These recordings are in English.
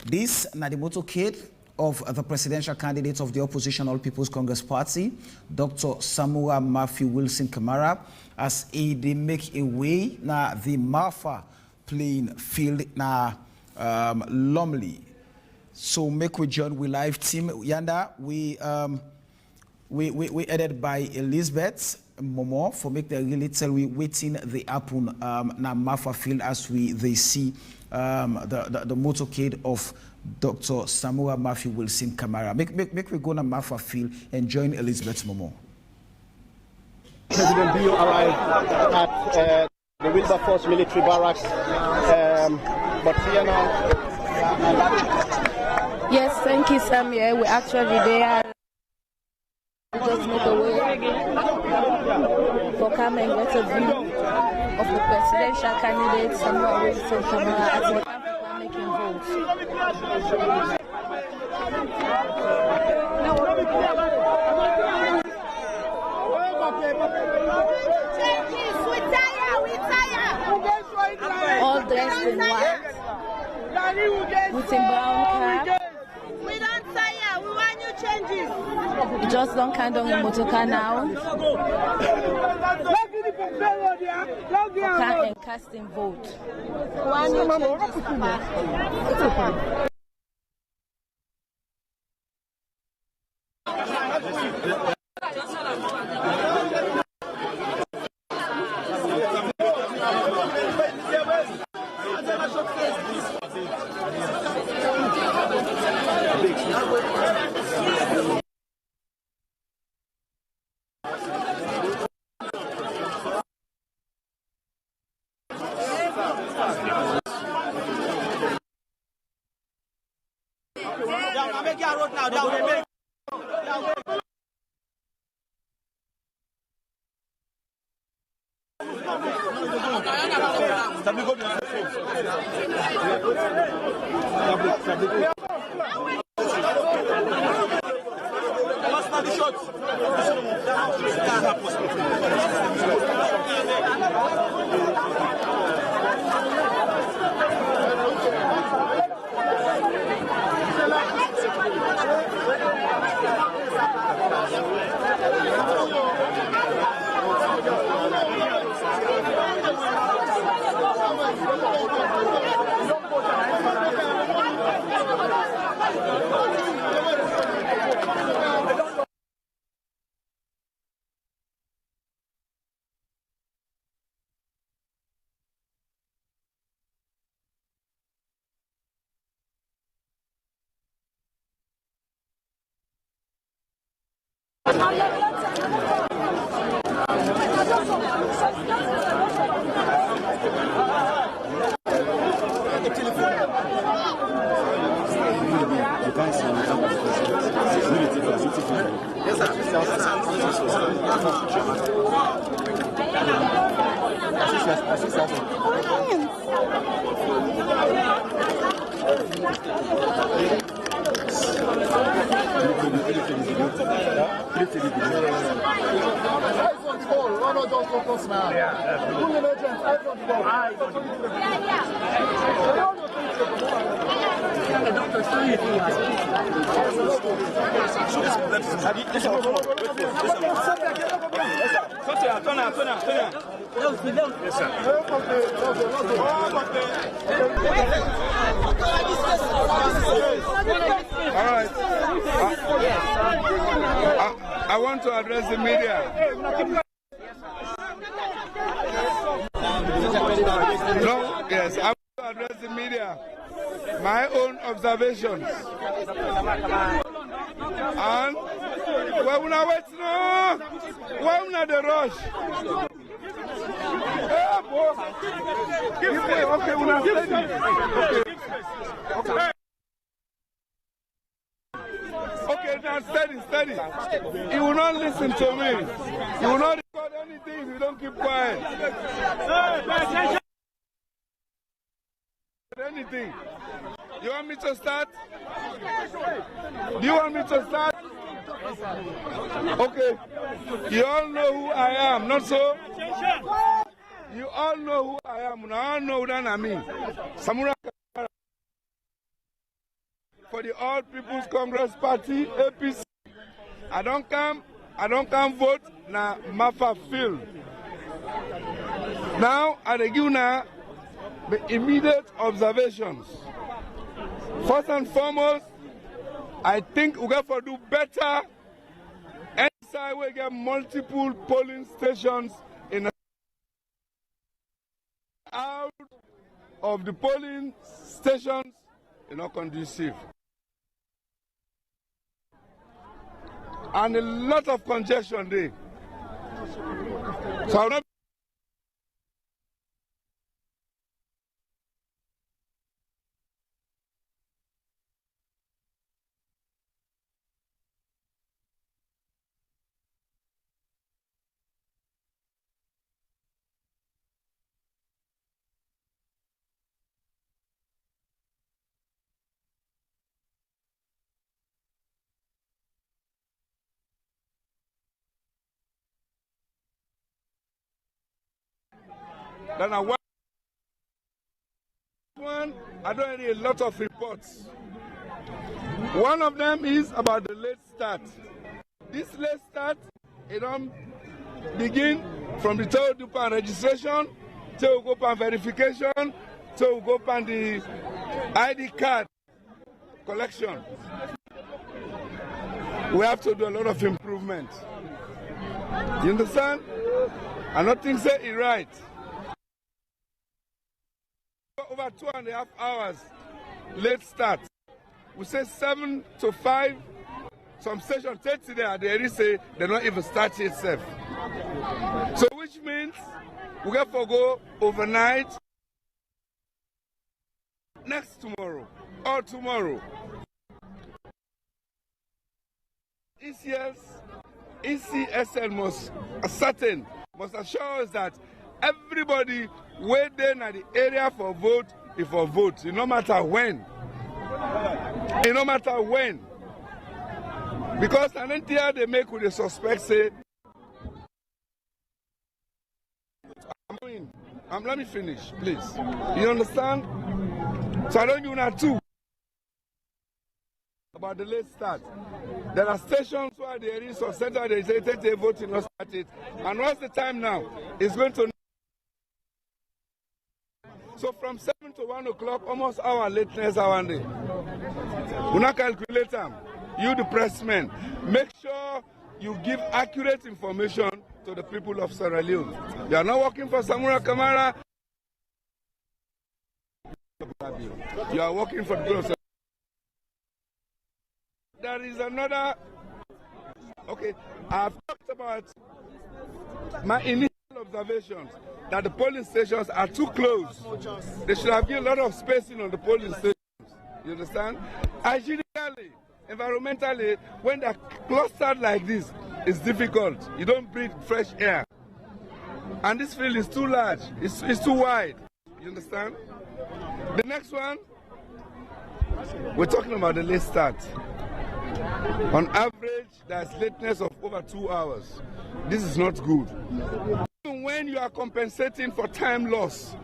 This is the motorcade of the presidential candidate of the opposition All People's Congress Party, Dr. Samura Kamara, as they make a way na the Marfa playing field na Lumley. So make we join with live team Yanda. We headed by Elizabeth Momo for make the really tell we waiting the happen na Marfa field as they see the motorcade of Dr. Samura Kamara. Make we go to Marfa field and join Elizabeth Momo. President Bio arrived at the Wilberforce military barracks, but here now. Yes, thank you, Sam. Yeah, we're actually there. Just make a way for come and get a view of the presidential candidate Samura Kamara as the Africa making votes. All dressed in white, with a brown cap. We don't tire, we want new changes. We just don't count on the motor car now. Car and casting vote. Want new changes. I want to address the media. No, yes, I want to address the media. My own observations. And why we not wait no? Why we not the rush? Okay, we not okay. Okay, now steady. You will not listen to me. You will not record anything if you don't keep quiet. Anything. You want me to start? Do you want me to start? Okay. You all know who I am, not so? You all know who I am. Now I know that I mean. Samura Kamara. for the All People's Congress Party, APC. I don't come vote na Mafa field. Now, I give you now the immediate observations. First and foremost, I think we got to do better. Inside we get multiple polling stations in out of the polling stations, not conducive. And a lot of congestion there. So I'm not then I don't hear a lot of reports. One of them is about the late start. This late start, it don't begin from the third dupan registration, till we go pan verification, till we go pan the ID card collection. We have to do a lot of improvement. You understand? And nothing say it right. Over 2.5 hours late start. We say 7 to 5. Some stations 30 there, they say they're not even started itself. So which means we got to go overnight next tomorrow or tomorrow. ECSL must assure us that everybody waiting at the area for vote is for vote, no matter when. No matter when. Because an entire they make with the suspect say, let me finish, please. You understand? So I don't do that too. About the late start. There are stations where there is a center they say they voting not started. And what's the time now? It's going to. So from 7 to 1 o'clock, almost hour lateness one day. We not calculate them. You the pressmen, make sure you give accurate information to the people of Sierra Leone. You are not working for Samura Kamara. You are working for the people of Sierra Leone. There is another. Okay, I've talked about my initial observations that the polling stations are too close. They should have given a lot of spacing on the polling stations. You understand? Hygienically, environmentally, when they're clustered like this, it's difficult. You don't breathe fresh air. And this field is too large. It's too wide. You understand? The next one, we're talking about the late start. On average, there's lateness of over 2 hours. This is not good. Even when you are compensating for time loss,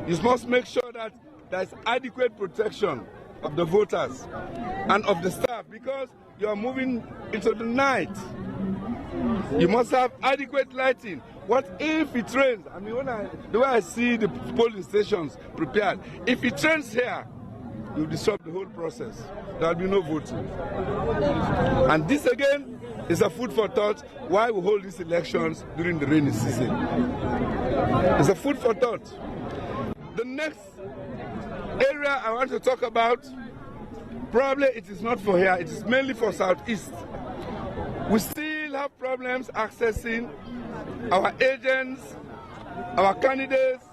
you must make sure that there's adequate protection of the voters and of the staff, because you are moving into the night. You must have adequate lighting. What if it rains? I mean, the way I see the polling stations prepared, if it rains here, you disrupt the whole process. There will be no voting. And this again is a food for thought why we hold these elections during the rainy season. It's a food for thought. The next area I want to talk about, probably it is not for here, it is mainly for Southeast. We still have problems accessing our agents, our candidates,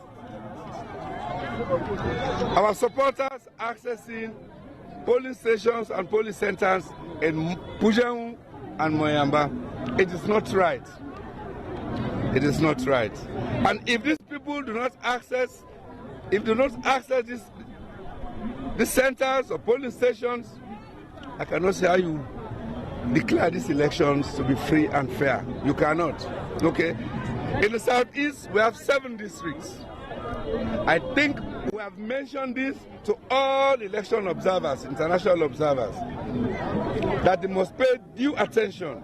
our supporters accessing polling stations and polling centers in Pujaun and Moyamba. It is not right. It is not right. And if these people do not access, these centers or polling stations, I cannot say how you declare these elections to be free and fair. You cannot. Okay? In the Southeast, we have 7 districts. I think We have mentioned this to all election observers, international observers, that they must pay due attention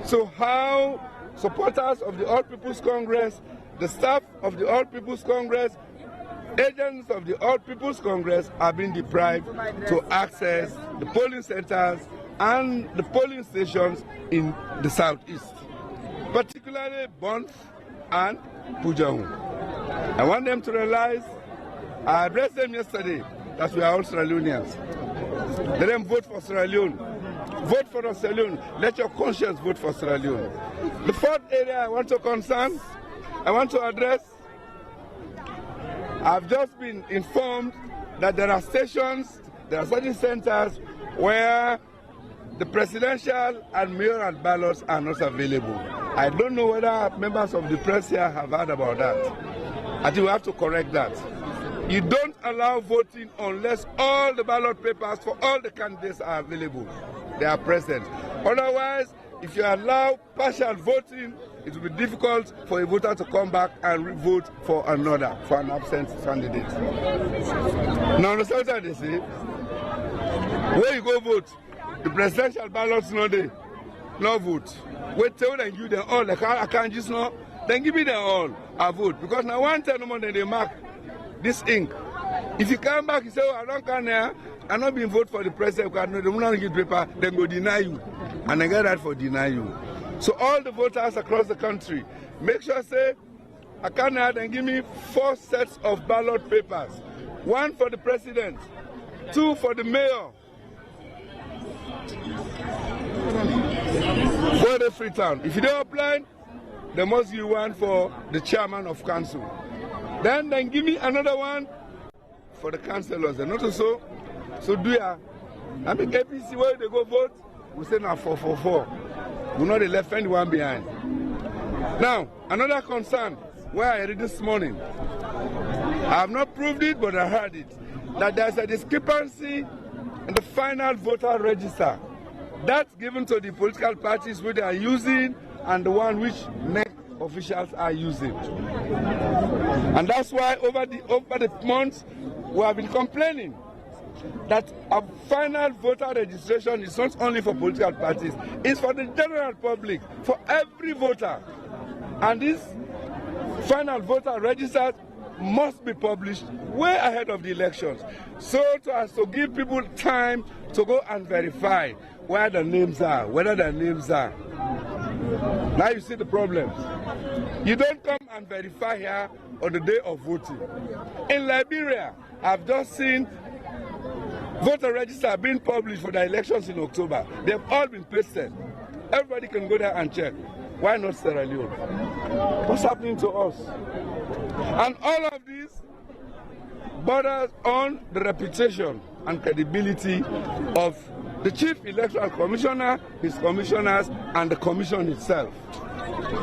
to how supporters of the All People's Congress, the staff of the All People's Congress, agents of the All People's Congress are being deprived to access the polling centers and the polling stations in the southeast, particularly Bonf and Pujahu. I want them to realize, I addressed them yesterday, that we are all Sierra Leoneans. Let them vote for Sierra Leone. Vote for Sierra Leone. Let your conscience vote for Sierra Leone. The fourth area I want to address, I've just been informed that there are stations, there are certain centers where the presidential and mayoral ballots are not available. I don't know whether members of the press here have heard about that. I think we have to correct that. You don't allow voting unless all the ballot papers for all the candidates are available. They are present. Otherwise, if you allow partial voting, it will be difficult for a voter to come back and vote for another, for an absent candidate. Now, understand what they say? Where you go vote, the presidential ballots no day, no vote. Wait till they give them all. I can't just know. Then give me them all. I vote because now one time no more than they mark this ink. If you come back, you say, oh, I don't come here. I'm not being voted for the president because they will not give paper. Then go deny you, and I get that for deny you. So all the voters across the country, make sure say, I can't have and give me 4 sets of ballot papers. 1 for the president, 2 for the mayor, for the Freetown. If you don't apply, they must give 1 for the chairman of council. Then give me another 1 for the councillors. And not so do ya. I mean APC where they go vote, we say now 4-4-4. We know they left anyone behind. Now, another concern where I read this morning, I have not proved it, but I heard it, that there's a discrepancy in the final voter register. That's given to the political parties which they are using and the one which NEC officials are using. And that's why over the months we have been complaining that a final voter registration is not only for political parties, it's for the general public, for every voter. And this final voter register must be published way ahead of the elections, so as to give people time to go and verify where the names are, whether their names are. Now you see the problems. You don't come and verify here on the day of voting. In Liberia, I've just seen voter register being published for the elections in October. They've all been pasted. Everybody can go there and check. Why not Sierra Leone? What's happening to us? And all of this borders on the reputation and credibility of the Chief Electoral Commissioner, his commissioners, and the Commission itself.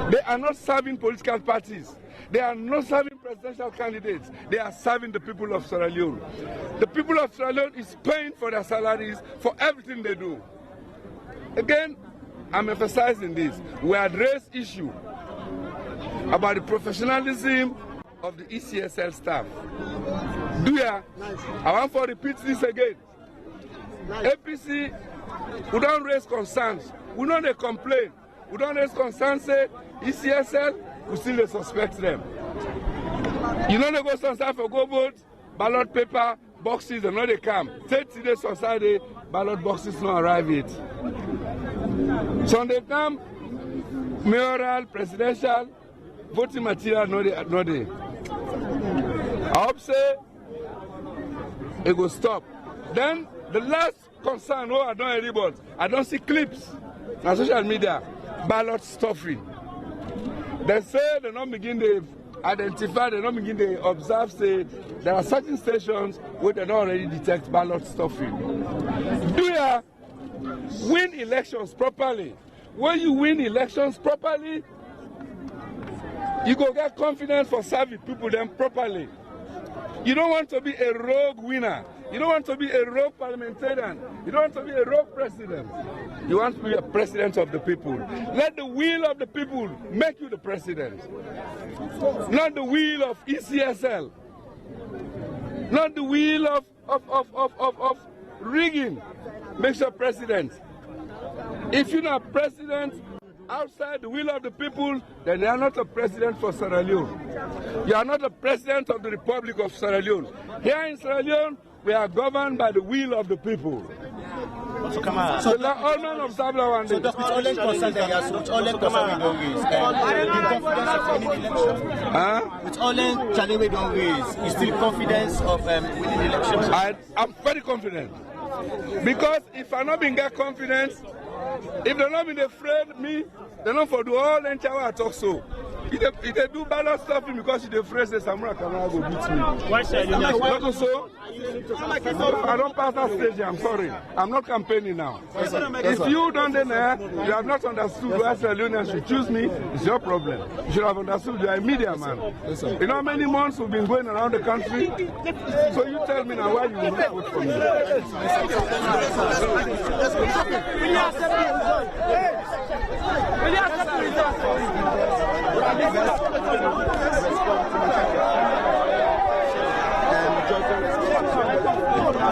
They are not serving political parties. They are not serving presidential candidates. They are serving the people of Sierra Leone. The people of Sierra Leone is paying for their salaries for everything they do. Again, I'm emphasizing this. We address issue about the professionalism of the ECSL staff. I want to repeat this again. APC, we don't raise concerns. We don't complain. We don't raise concerns, say ECSL, we still suspect them. You know they go sometimes for go vote, ballot paper, boxes, and now they come. 30 days on Saturday, ballot boxes not arrive yet. So they come, mayoral, presidential, voting material, no they. I hope say it will stop. Then the last concern, I don't hear about, I don't see clips on social media, ballot stuffing. They say they don't begin to identify, they don't begin to observe, say there are certain stations where they don't already detect ballot stuffing. Do you win elections properly? When you win elections properly, you go get confidence for serving people them properly. You don't want to be a rogue winner. You don't want to be a rogue parliamentarian. You don't want to be a rogue president. You want to be a president of the people. Let the will of the people make you the president. Not the will of ECSL. Not the will of rigging makes you president. If you're not president outside the will of the people, then you are not a president for Sierra Leone. You are not a president of the Republic of Sierra Leone. Here in Sierra Leone, we are governed by the will of the people. So Kamara, so the all men of Sabla one day. So the all concern that you have, which all concern we don't raise, the confidence of winning election. With all challenge we don't raise, is still confidence of winning election. I'm very confident, because if I not been get confidence, if they not been afraid me, they not for do all and I talk so. If they do bad stuff because they afraid say Samura Kamara go beat me. Why say you not so? I don't pass that stage. I'm sorry. I'm not campaigning now. If you don't then you have not understood why Sierra Leoneans should choose me, it's your problem. You should have understood you are a media man. You know how many months we've been going around the country? So you tell me now why you will not vote for me.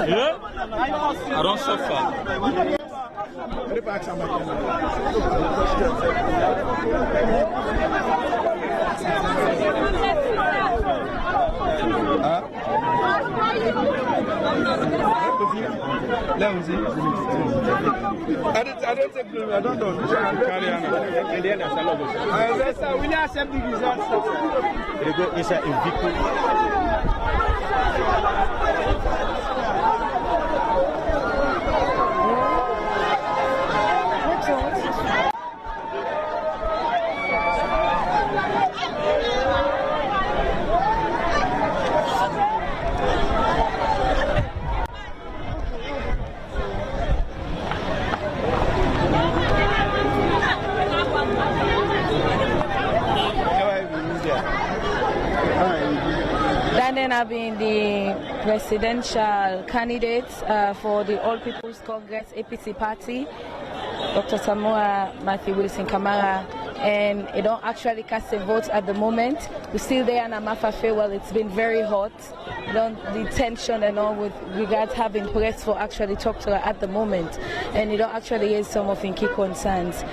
Yeah? I don't suffer. I don't take blame. I don't know. Carry on. Will you accept the results? It's a victory. I've been the presidential candidate for the All People's Congress APC party, Dr. Samura Kamara, and I don't actually cast a vote at the moment. We're still there in Amafafe. Well, it's been very hot. The tension and all with regards having press for actually talk to her at the moment, and you don't actually hear some of the key concerns.